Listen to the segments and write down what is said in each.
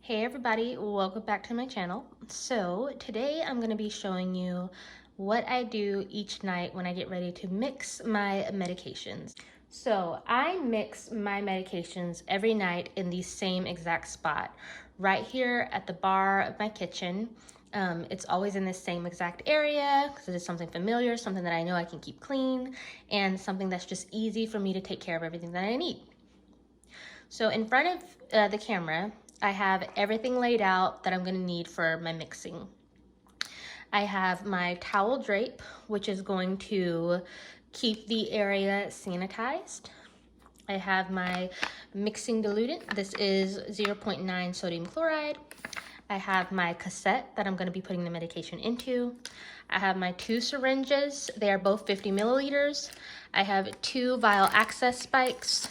Hey everybody, welcome back to my channel. So today I'm going to be showing you what I do each night when I get ready to mix my medications. So I mix my medications every night in the same exact spot, right here at the bar of my kitchen. It's always in the same exact area because it is something familiar, something that I know I can keep clean, and something that's just easy for me to take care of everything that I need. So in front of the camera, I have everything laid out that I'm gonna need for my mixing. I have my towel drape, which is going to keep the area sanitized. I have my mixing diluent. This is 0.9 sodium chloride. I have my cassette that I'm gonna be putting the medication into. I have my 2 syringes. They are both 50 milliliters. I have 2 vial access spikes,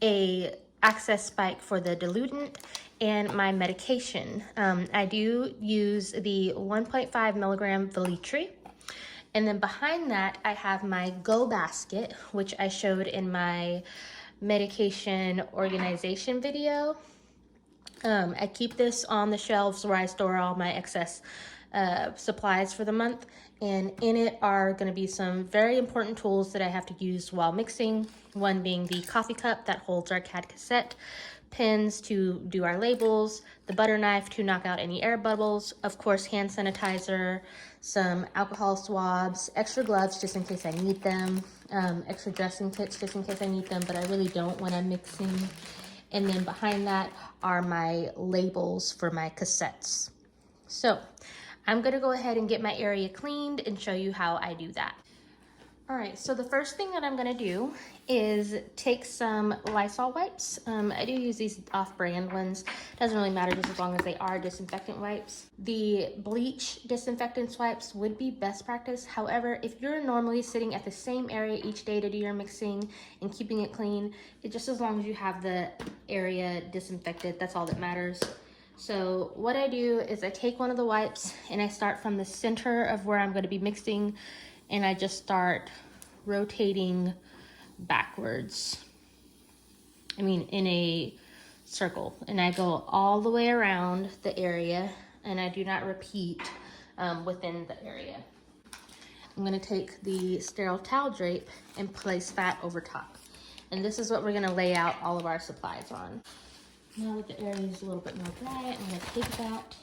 a access spike for the diluent, and my medication. I do use the 1.5 milligram Velitri. And then behind that, I have my Go basket, which I showed in my medication organization video. I keep this on the shelves where I store all my excess supplies for the month, and in it are going to be some very important tools that I have to use while mixing. One being the coffee cup that holds our CAD cassette, pins to do our labels, the butter knife to knock out any air bubbles, of course hand sanitizer, some alcohol swabs, extra gloves just in case I need them, extra dressing kits just in case I need them, but I really don't when I'm mixing. And then behind that are my labels for my cassettes. So I'm gonna go ahead and get my area cleaned and show you how I do that. All right, so the first thing that I'm gonna do is take some Lysol wipes. I do use these off-brand ones. Doesn't really matter just as long as they are disinfectant wipes. The bleach disinfectant wipes would be best practice. However, if you're normally sitting at the same area each day to do your mixing and keeping it clean, just as long as you have the area disinfected, that's all that matters. So what I do is I take one of the wipes and I start from the center of where I'm gonna be mixing, and I just start rotating backwards. I mean, in a circle, and I go all the way around the area, and I do not repeat within the area. I'm gonna take the sterile towel drape and place that over top. And this is what we're gonna lay out all of our supplies on. Now that the area is a little bit more dry, I'm gonna take that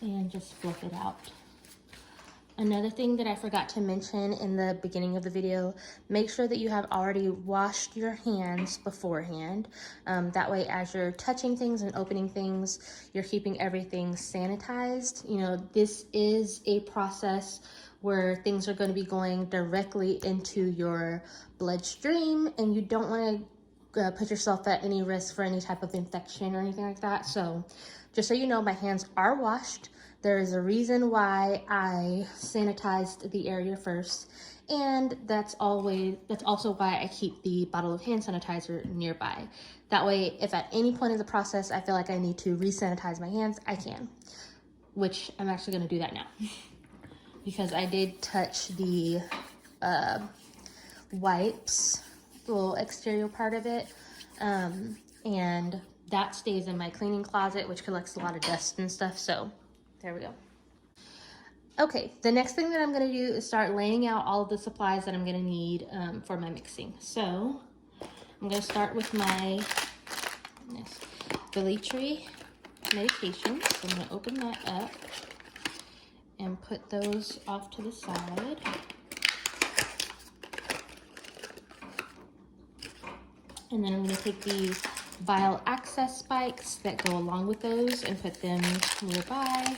and just fluff it out. Another thing that I forgot to mention in the beginning of the video, make sure that you have already washed your hands beforehand. That way, as you're touching things and opening things, you're keeping everything sanitized. You know, this is a process where things are going to be going directly into your bloodstream, and you don't want to put yourself at any risk for any type of infection or anything like that. So just so you know, my hands are washed. There is a reason why I sanitized the area first, and that's also why I keep the bottle of hand sanitizer nearby. That way, if at any point in the process I feel like I need to re-sanitize my hands, I can, which I'm actually gonna do that now because I did touch the wipes, the little exterior part of it, and that stays in my cleaning closet, which collects a lot of dust and stuff, so there we go. Okay, the next thing that I'm gonna do is start laying out all of the supplies that I'm gonna need for my mixing. So I'm gonna start with my Velitri medication. So I'm gonna open that up and put those off to the side. And then I'm gonna take the vial access spikes that go along with those and put them nearby.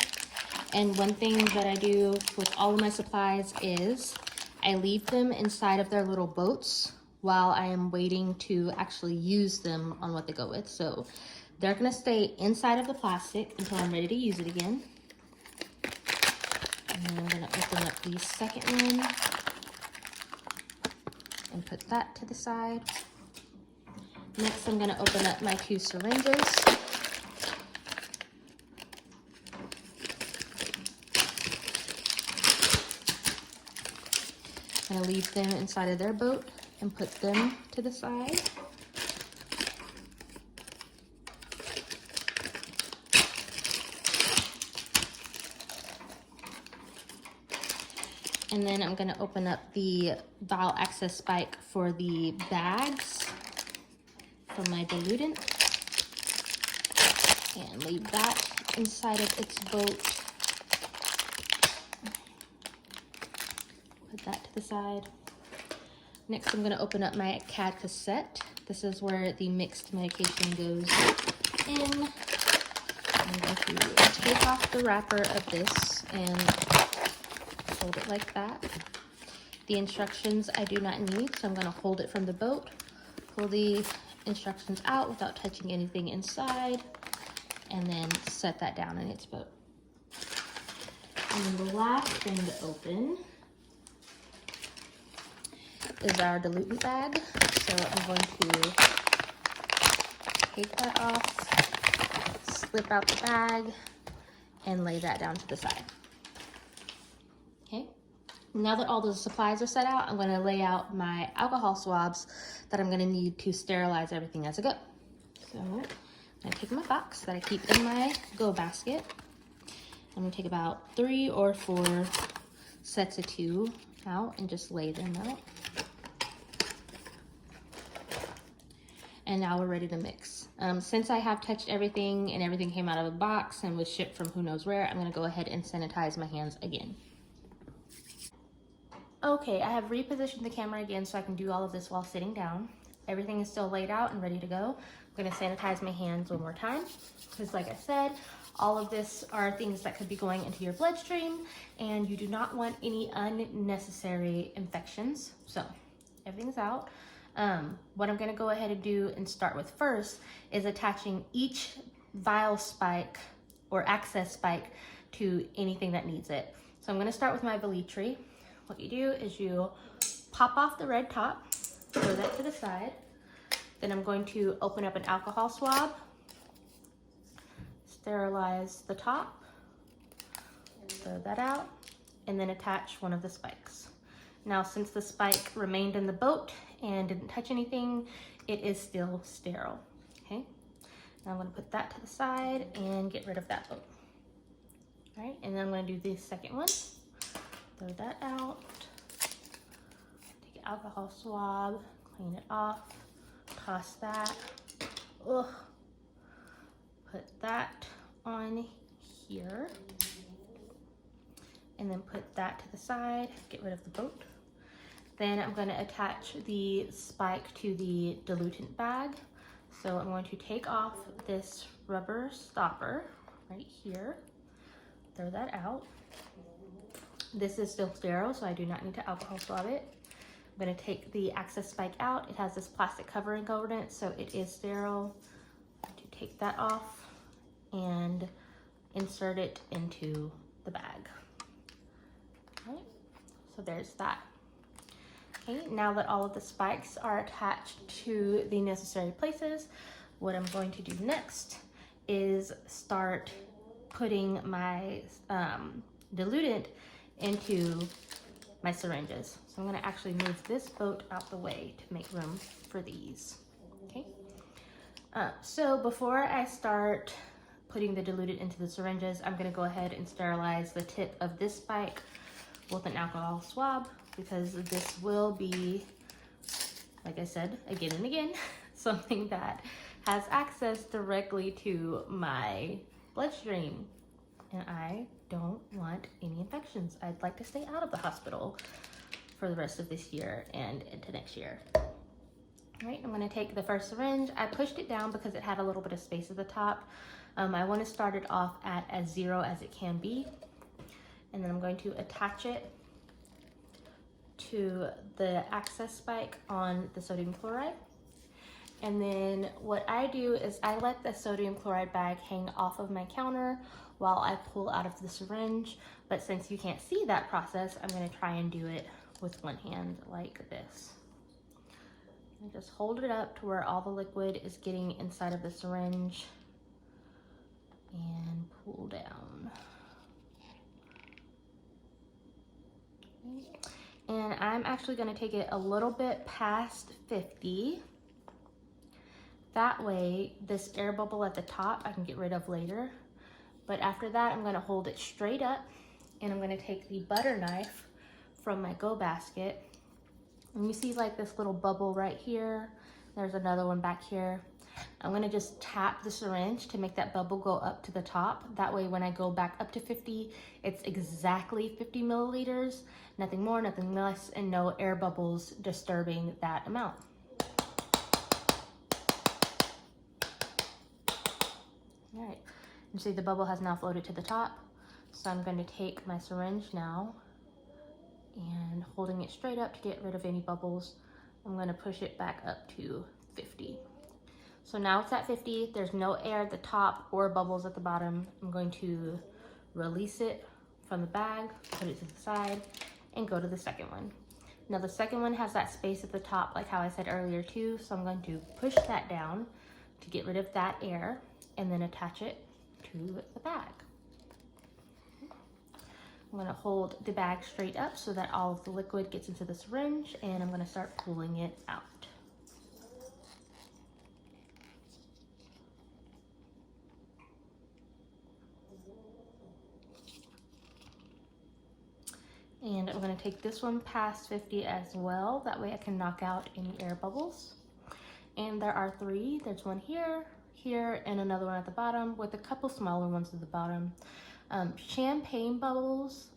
And one thing that I do with all of my supplies is I leave them inside of their little boats while I am waiting to actually use them on what they go with. So they're gonna stay inside of the plastic until I'm ready to use it again. And then I'm gonna open up the second one and put that to the side. Next, I'm gonna open up my 2 syringes. I'm gonna leave them inside of their boat and put them to the side. And then I'm gonna open up the vial access spike for the bags from my diluent and leave that inside of its boat. Put that to the side. Next, I'm gonna open up my CAD cassette. This is where the mixed medication goes in. I'm going to take off the wrapper of this and hold it like that. The instructions I do not need, so I'm going to hold it from the boat, pull the instructions out without touching anything inside, and then set that down in its boat. And then the last thing to open is our diluent bag. So I'm going to take that off, slip out the bag, and lay that down to the side. Okay. Now that all those supplies are set out, I'm going to lay out my alcohol swabs that I'm going to need to sterilize everything as I go. So I'm going to take my box that I keep in my go basket. I'm going to take about 3 or 4 sets of 2 out and just lay them out. And now we're ready to mix. Since I have touched everything and everything came out of a box and was shipped from who knows where, I'm going to go ahead and sanitize my hands again. Okay, I have repositioned the camera again so I can do all of this while sitting down. Everything is still laid out and ready to go. I'm going to sanitize my hands one more time because, like I said, all of this are things that could be going into your bloodstream and you do not want any unnecessary infections. So everything's out. What I'm going to go ahead and do and start with first is attaching each vial spike or access spike to anything that needs it. So I'm going to start with my Velitri. What you do is you pop off the red top, throw that to the side. Then I'm going to open up an alcohol swab, sterilize the top, throw that out, and then attach one of the spikes. Now, since the spike remained in the boat and didn't touch anything, it is still sterile, okay? Now I'm gonna put that to the side and get rid of that boat. All right, and then I'm gonna do the second one. Throw that out, take an alcohol swab, clean it off, toss that, ugh. Put that on here, and then put that to the side, get rid of the boat. Then I'm going to attach the spike to the diluent bag. So I'm going to take off this rubber stopper right here, throw that out. This is still sterile, so I do not need to alcohol swab it. I'm going to take the access spike out. It has this plastic covering over it, so it is sterile. I'm going to take that off and insert it into the bag. All right, so there's that. Okay, now that all of the spikes are attached to the necessary places, what I'm going to do next is start putting my diluent into my syringes. So I'm going to actually move this boat out the way to make room for these. Okay. So before I start putting the diluent into the syringes, I'm going to go ahead and sterilize the tip of this spike with an alcohol swab, because this will be, like I said, again and again, something that has access directly to my bloodstream. And I don't want any infections. I'd like to stay out of the hospital for the rest of this year and into next year. All right, I'm gonna take the first syringe. I pushed it down because it had a little bit of space at the top. I wanna start it off at as 0 as it can be. And then I'm going to attach it to the access spike on the sodium chloride. And then what I do is I let the sodium chloride bag hang off of my counter while I pull out of the syringe. But since you can't see that process, I'm gonna try and do it with one hand like this. And just hold it up to where all the liquid is getting inside of the syringe and pull down. And I'm actually gonna take it a little bit past 50. That way, this air bubble at the top I can get rid of later. But after that, I'm gonna hold it straight up and I'm gonna take the butter knife from my Go basket. And you see like this little bubble right here. There's another one back here. I'm gonna just tap the syringe to make that bubble go up to the top. That way when I go back up to 50, it's exactly 50 milliliters, nothing more, nothing less, and no air bubbles disturbing that amount. All right, you see the bubble has now floated to the top. So I'm going to take my syringe now and holding it straight up to get rid of any bubbles, I'm going to push it back up to 50. So now it's at 50, there's no air at the top or bubbles at the bottom. I'm going to release it from the bag, put it to the side, and go to the second one. Now the second one has that space at the top like how I said earlier too, so I'm going to push that down to get rid of that air and then attach it to the bag. I'm gonna hold the bag straight up so that all of the liquid gets into the syringe, and I'm gonna start pulling it out. And I'm gonna take this one past 50 as well. That way I can knock out any air bubbles. And there are 3. There's one here, here, and another one at the bottom with a couple smaller ones at the bottom. Champagne bubbles,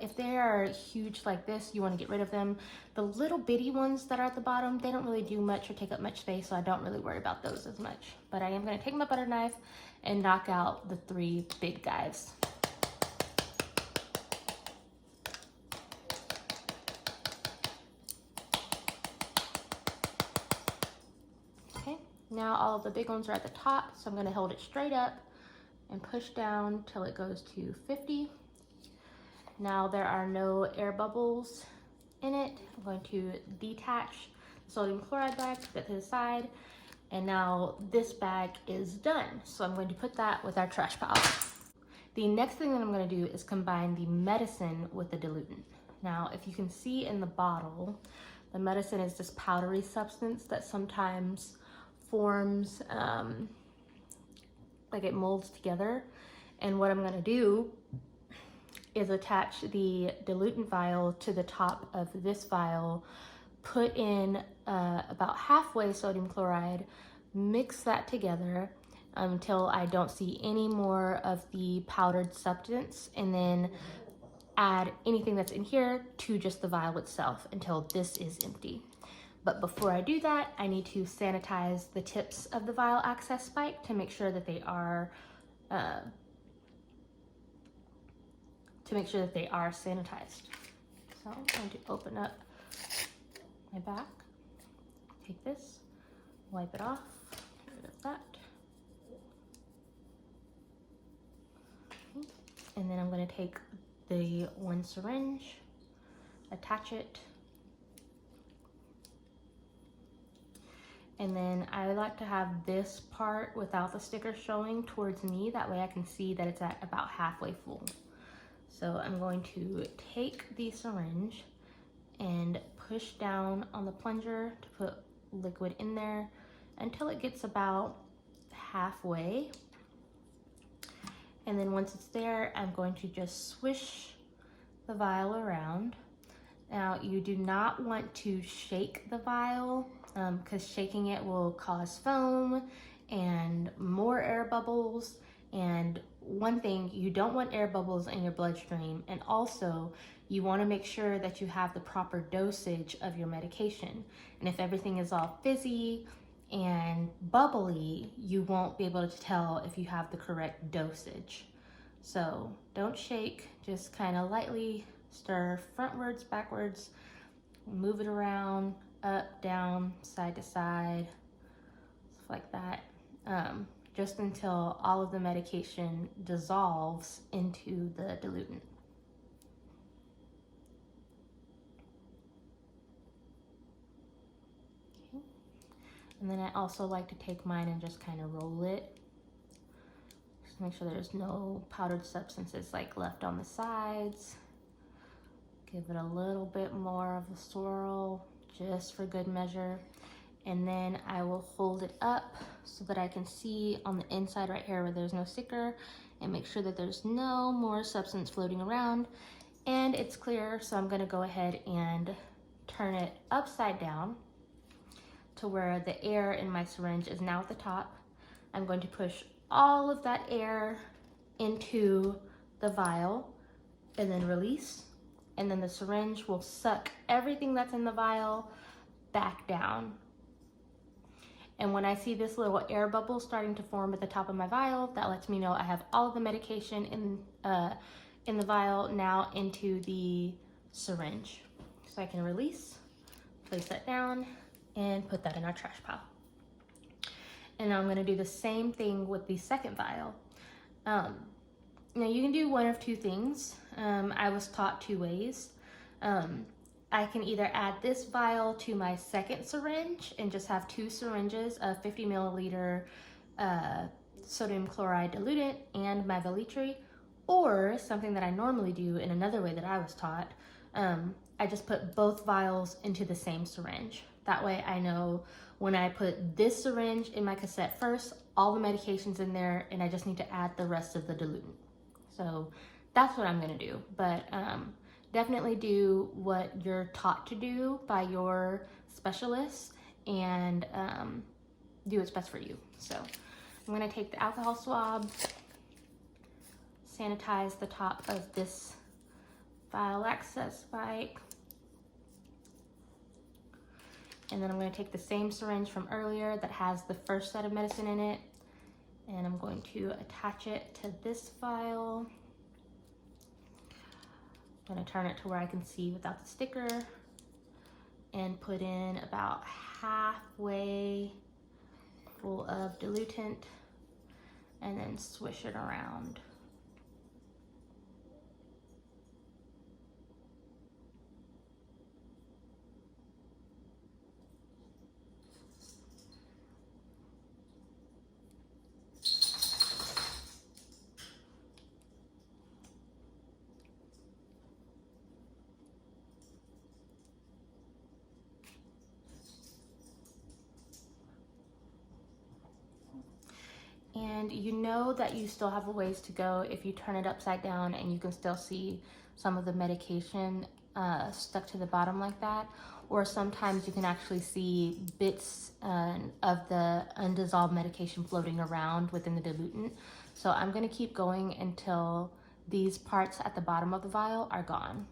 if they are huge like this, you want to get rid of them. The little bitty ones that are at the bottom, they don't really do much or take up much space, so I don't really worry about those as much. But I am going to take my butter knife and knock out the 3 big guys. Okay, now all of the big ones are at the top, so I'm going to hold it straight up and push down till it goes to 50. Now there are no air bubbles in it. I'm going to detach the sodium chloride bag, put it to the side, and now this bag is done. So I'm going to put that with our trash pile. The next thing that I'm going to do is combine the medicine with the diluent. Now, if you can see in the bottle, the medicine is this powdery substance that sometimes forms like it molds together. And what I'm gonna do is attach the diluent vial to the top of this vial, put in about halfway sodium chloride, mix that together until I don't see any more of the powdered substance, and then add anything that's in here to just the vial itself until this is empty. But before I do that, I need to sanitize the tips of the vial access spike to make sure that they are sanitized. So I'm going to open up my back, take this, wipe it off, get rid of that. Okay. And then I'm going to take the one syringe, attach it, and then I like to have this part without the sticker showing towards me. That way I can see that it's at about halfway full. So I'm going to take the syringe and push down on the plunger to put liquid in there until it gets about halfway. And then once it's there, I'm going to just swish the vial around. Now, you do not want to shake the vial because shaking it will cause foam and more air bubbles. And one thing, you don't want air bubbles in your bloodstream. And also, you want to make sure that you have the proper dosage of your medication. And if everything is all fizzy and bubbly, you won't be able to tell if you have the correct dosage. So don't shake, just kind of lightly stir frontwards, backwards, move it around, up, down, side to side, stuff like that, just until all of the medication dissolves into the diluent. Okay. And then I also like to take mine and just kind of roll it. Just make sure there's no powdered substances like left on the sides. Give it a little bit more of a swirl, just for good measure. And then I will hold it up so that I can see on the inside right here where there's no sticker, and make sure that there's no more substance floating around. And it's clear, so I'm gonna go ahead and turn it upside down to where the air in my syringe is now at the top. I'm going to push all of that air into the vial and then release. And then the syringe will suck everything that's in the vial back down. And when I see this little air bubble starting to form at the top of my vial, that lets me know I have all of the medication in the vial now into the syringe. So I can release, place that down, and put that in our trash pile. And now I'm gonna do the same thing with the second vial. Now you can do one of two things. I was taught two ways. I can either add this vial to my second syringe and just have two syringes of 50 milliliter sodium chloride diluent and my Velitri, or something that I normally do in another way that I was taught. I just put both vials into the same syringe. That way I know when I put this syringe in my cassette first, all the medication's in there and I just need to add the rest of the diluent. So that's what I'm gonna do. But definitely do what you're taught to do by your specialist and do what's best for you. So I'm gonna take the alcohol swab, sanitize the top of this vial access spike, and then I'm gonna take the same syringe from earlier that has the first set of medicine in it, and I'm going to attach it to this vial. I'm gonna turn it to where I can see without the sticker and put in about halfway full of diluent and then swish it around. And you know that you still have a ways to go if you turn it upside down and you can still see some of the medication stuck to the bottom like that. Or sometimes you can actually see bits of the undissolved medication floating around within the diluent. So I'm gonna keep going until these parts at the bottom of the vial are gone.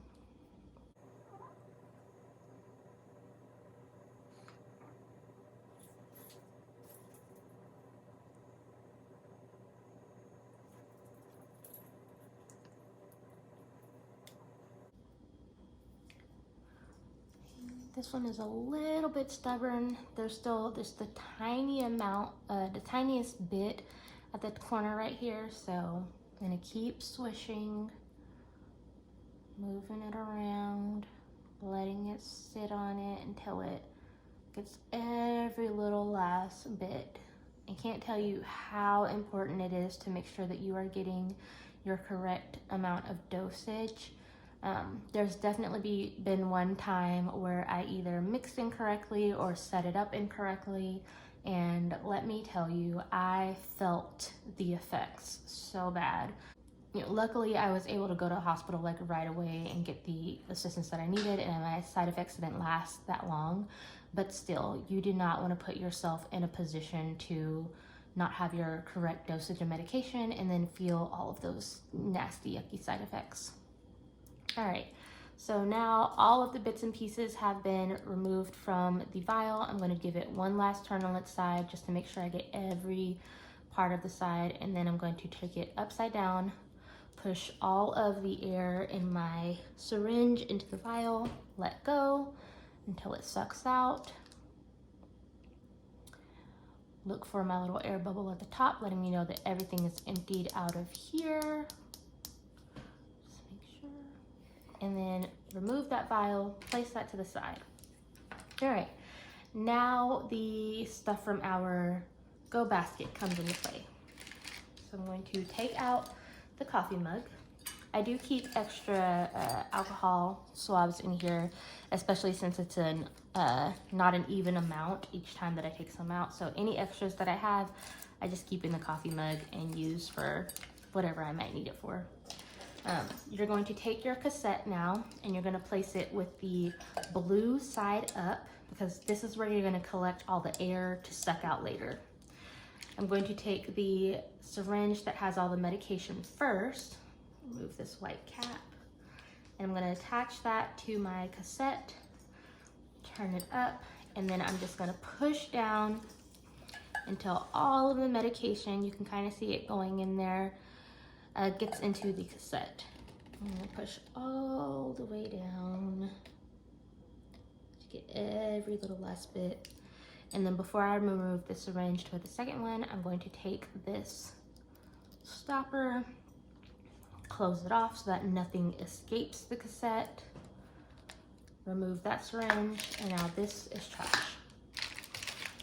This one is a little bit stubborn. There's still just the tiny amount, the tiniest bit at the corner right here. So I'm gonna keep swishing, moving it around, letting it sit on it until it gets every little last bit. I can't tell you how important it is to make sure that you are getting your correct amount of dosage. There's definitely been one time where I either mixed incorrectly or set it up incorrectly, and let me tell you, I felt the effects so bad. Luckily, I was able to go to the hospital like right away and get the assistance that I needed, and my side effects didn't last that long. But still, you do not want to put yourself in a position to not have your correct dosage of medication and then feel all of those nasty, yucky side effects. All right, so now all of the bits and pieces have been removed from the vial. I'm gonna give it one last turn on its side just to make sure I get every part of the side, and then I'm going to take it upside down, push all of the air in my syringe into the vial, let go until it sucks out. Look for my little air bubble at the top, letting me know that everything is emptied out of here. And then remove that vial, place that to the side. All right, now the stuff from our Go basket comes into play. So I'm going to take out the coffee mug. I do keep extra alcohol swabs in here, especially since it's not an even amount each time that I take some out. So any extras that I have, I just keep in the coffee mug and use for whatever I might need it for. You're going to take your cassette now and you're going to place it with the blue side up, because this is where you're going to collect all the air to suck out later. I'm going to take the syringe that has all the medication first, remove this white cap, and I'm going to attach that to my cassette, turn it up, and then I'm just going to push down until all of the medication, you can kind of see it going in there, gets into the cassette. I'm going to push all the way down to get every little last bit. And then before I remove the syringe to the second one, I'm going to take this stopper, close it off so that nothing escapes the cassette, remove that syringe, and now this is trash.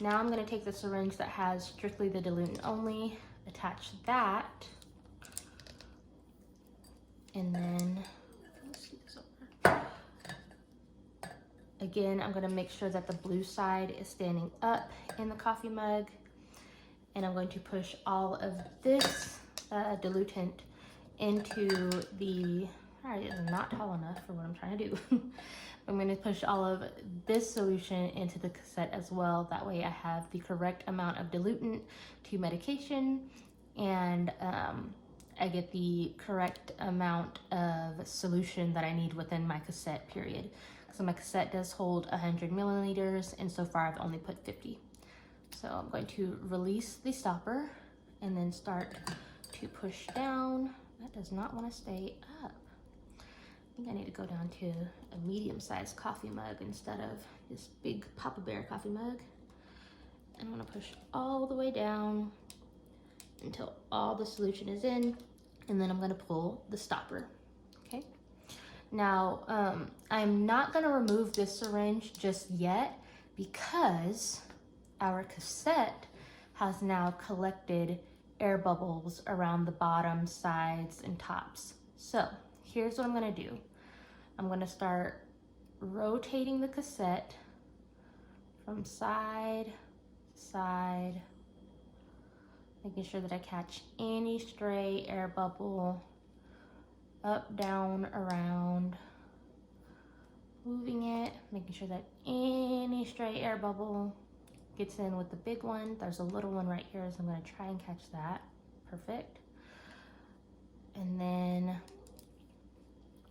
Now I'm going to take the syringe that has strictly the diluent only, attach that, and then let's see this over. Again, I'm going to make sure that the blue side is standing up in the coffee mug, and I'm going to push all of this diluent into the, it is not tall enough for what I'm trying to do. I'm going to push all of this solution into the cassette as well. That way I have the correct amount of diluent to medication, and I get the correct amount of solution that I need within my cassette period. So my cassette does hold 100 milliliters, and so far I've only put 50. So I'm going to release the stopper and then start to push down. That does not want to stay up. I think I need to go down to a medium-sized coffee mug instead of this big Papa Bear coffee mug. And I'm gonna push all the way down until all the solution is in, and then I'm gonna pull the stopper, okay? Now, I'm not gonna remove this syringe just yet because our cassette has now collected air bubbles around the bottom, sides, and tops. So here's what I'm gonna do. I'm gonna start rotating the cassette from side to side, making sure that I catch any stray air bubble, up, down, around, moving it, making sure that any stray air bubble gets in with the big one. There's a little one right here, so I'm gonna try and catch that. Perfect. And then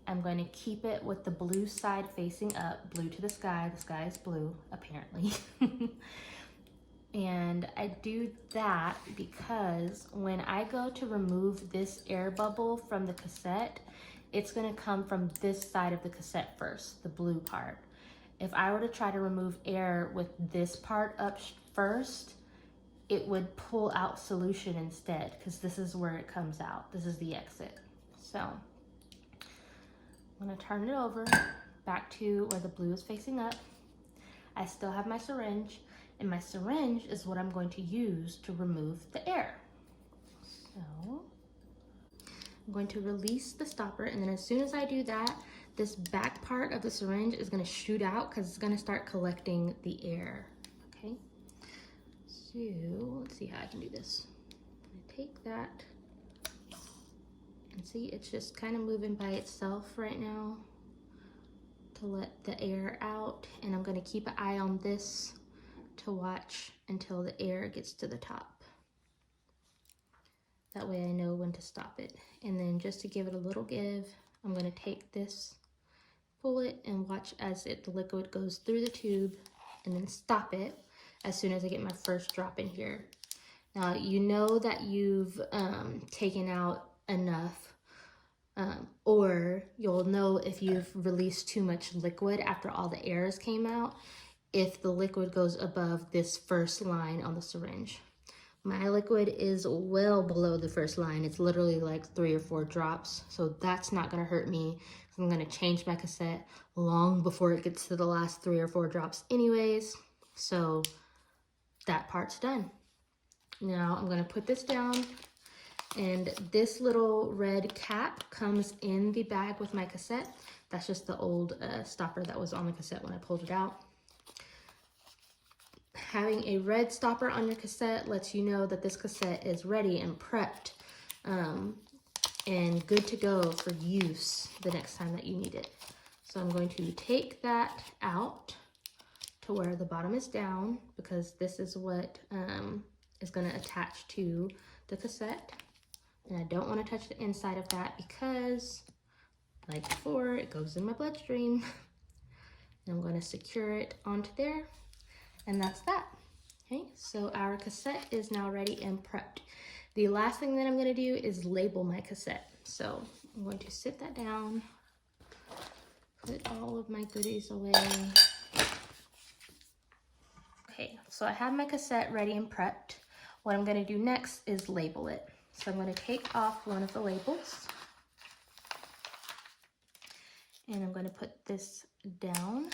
I'm going to keep it with the blue side facing up, blue to the sky is blue, apparently. And I do that because when I go to remove this air bubble from the cassette, it's gonna come from this side of the cassette first, the blue part. If I were to try to remove air with this part up first, it would pull out solution instead, because this is where it comes out. This is the exit. So I'm gonna turn it over back to where the blue is facing up. I still have my syringe, and my syringe is what I'm going to use to remove the air. So I'm going to release the stopper, and then as soon as I do that, this back part of the syringe is gonna shoot out because it's gonna start collecting the air, okay? So let's see how I can do this. I'm gonna take that, and see, it's just kind of moving by itself right now to let the air out, and I'm gonna keep an eye on this to watch until the air gets to the top. That way I know when to stop it. And then just to give it a little give, I'm gonna take this, pull it, and watch as the liquid goes through the tube, and then stop it as soon as I get my first drop in here. Now, you know that you've taken out enough, or you'll know if you've released too much liquid after all the airs came out, if the liquid goes above this first line on the syringe. My liquid is well below the first line. It's literally like 3 or 4 drops, so that's not gonna hurt me. I'm gonna change my cassette long before it gets to the last 3 or 4 drops anyways, so that part's done. Now I'm gonna put this down, and this little red cap comes in the bag with my cassette. That's just the old stopper that was on the cassette when I pulled it out. Having a red stopper on your cassette lets you know that this cassette is ready and prepped. and good to go for use the next time that you need it. So I'm going to take that out to where the bottom is down, because this is what is going to attach to the cassette. And I don't want to touch the inside of that because, like before, it goes in my bloodstream. And I'm going to secure it onto there, and that's that. Okay, so our cassette is now ready and prepped. The last thing that I'm going to do is label my cassette. So I'm going to sit that down, put all of my goodies away. Okay, so I have my cassette ready and prepped. What I'm going to do next is label it. So I'm going to take off one of the labels, and I'm going to put this down.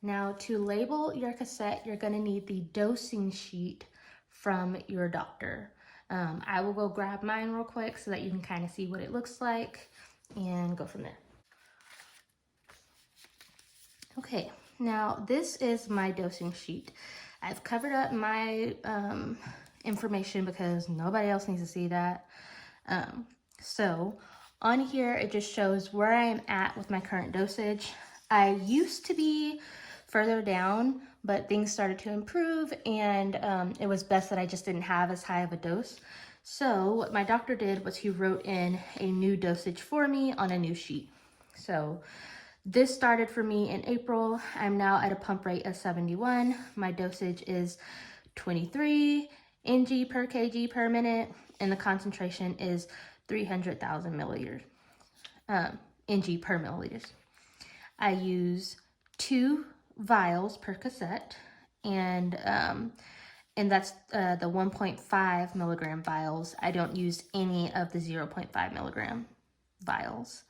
Now, to label your cassette, you're going to need the dosing sheet from your doctor. I will go grab mine real quick so that you can kind of see what it looks like and go from there. Okay, now this is my dosing sheet. I've covered up my information because nobody else needs to see that. So on here, it just shows where I am at with my current dosage. I used to be further down, but things started to improve, and it was best that I just didn't have as high of a dose. So what my doctor did was he wrote in a new dosage for me on a new sheet. So this started for me in April. I'm now at a pump rate of 71. My dosage is 23 ng per kg per minute, and the concentration is 300,000 milliliters, ng per milliliters. I use 2 vials per cassette, and that's the 1.5 milligram vials. I don't use any of the 0.5 milligram vials.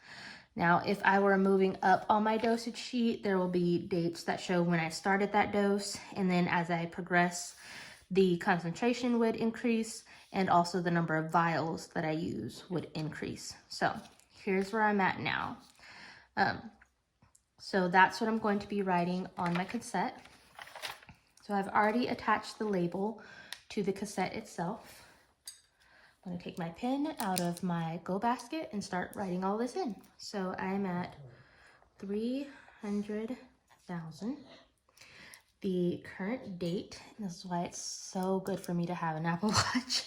Now, if I were moving up on my dosage sheet, there will be dates that show when I started that dose, and then as I progress, the concentration would increase, and also the number of vials that I use would increase. So here's where I'm at now. So that's what I'm going to be writing on my cassette. So I've already attached the label to the cassette itself. I'm going to take my pen out of my go basket and start writing all this in. So I'm at 300,000. The current date, and this is why it's so good for me to have an Apple Watch.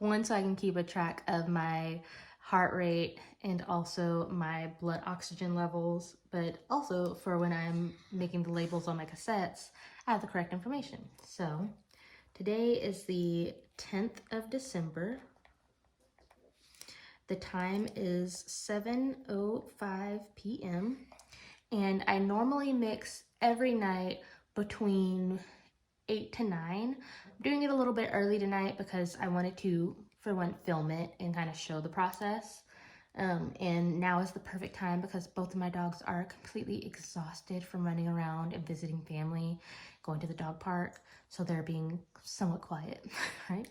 One, so I can keep a track of my heart rate and also my blood oxygen levels, but also for when I'm making the labels on my cassettes, I have the correct information. So today is the 10th of December. The time is 7:05 p.m. and I normally mix every night between 8 to 9. I'm doing it a little bit early tonight because I wanted to, for one, film it and kind of show the process. And now is the perfect time because both of my dogs are completely exhausted from running around and visiting family, going to the dog park. So they're being somewhat quiet, right?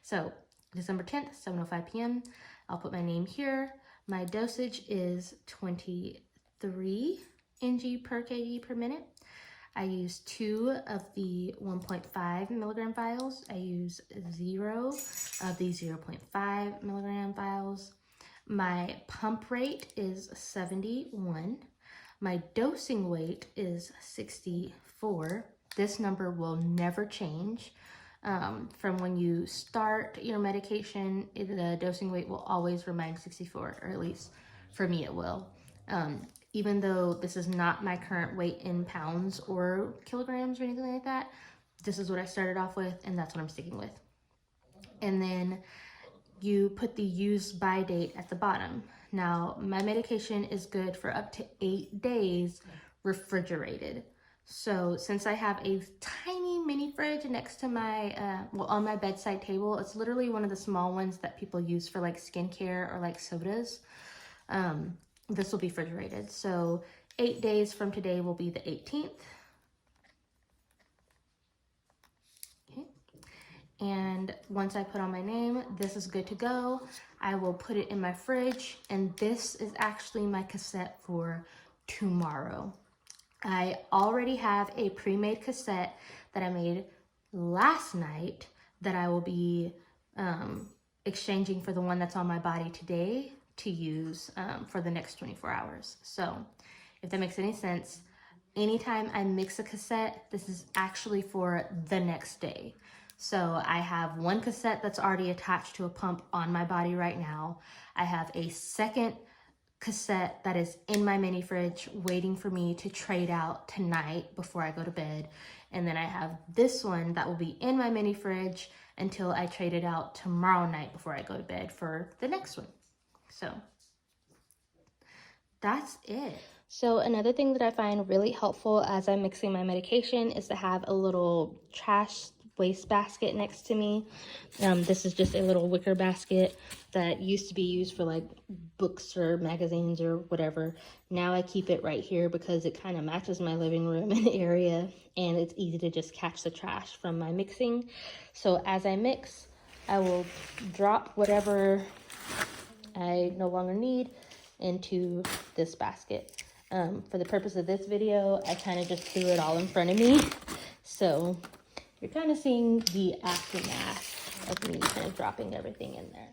So December 10th, 7:05 p.m. I'll put my name here. My dosage is 23 ng per kg per minute. I use 2 of the 1.5 milligram vials. I use 0 of the 0.5 milligram vials. My pump rate is 71. My dosing weight is 64. This number will never change. From when you start your medication, the dosing weight will always remain 64, or at least for me it will. Even though this is not my current weight in pounds or kilograms or anything like that, this is what I started off with, and that's what I'm sticking with. And then you put the use by date at the bottom. Now, my medication is good for up to 8 days refrigerated. So since I have a tiny mini fridge next to my, on my bedside table, it's literally one of the small ones that people use for like skincare or like sodas. This will be refrigerated. So 8 days from today will be the 18th. Okay. And once I put on my name, this is good to go. I will put it in my fridge, and this is actually my cassette for tomorrow. I already have a pre-made cassette that I made last night that I will be exchanging for the one that's on my body today to use for the next 24 hours. So if that makes any sense, anytime I mix a cassette, this is actually for the next day. So I have one cassette that's already attached to a pump on my body right now. I have a second cassette that is in my mini fridge waiting for me to trade out tonight before I go to bed. And then I have this one that will be in my mini fridge until I trade it out tomorrow night before I go to bed for the next one. So that's it. So another thing that I find really helpful as I'm mixing my medication is to have a little trash waste basket next to me. This is just a little wicker basket that used to be used for like books or magazines or whatever. Now I keep it right here because it kind of matches my living room and area, and it's easy to just catch the trash from my mixing. So as I mix, I will drop whatever I no longer need into this basket. For the purpose of this video, I kind of just threw it all in front of me. So you're kind of seeing the aftermath of me kind of dropping everything in there.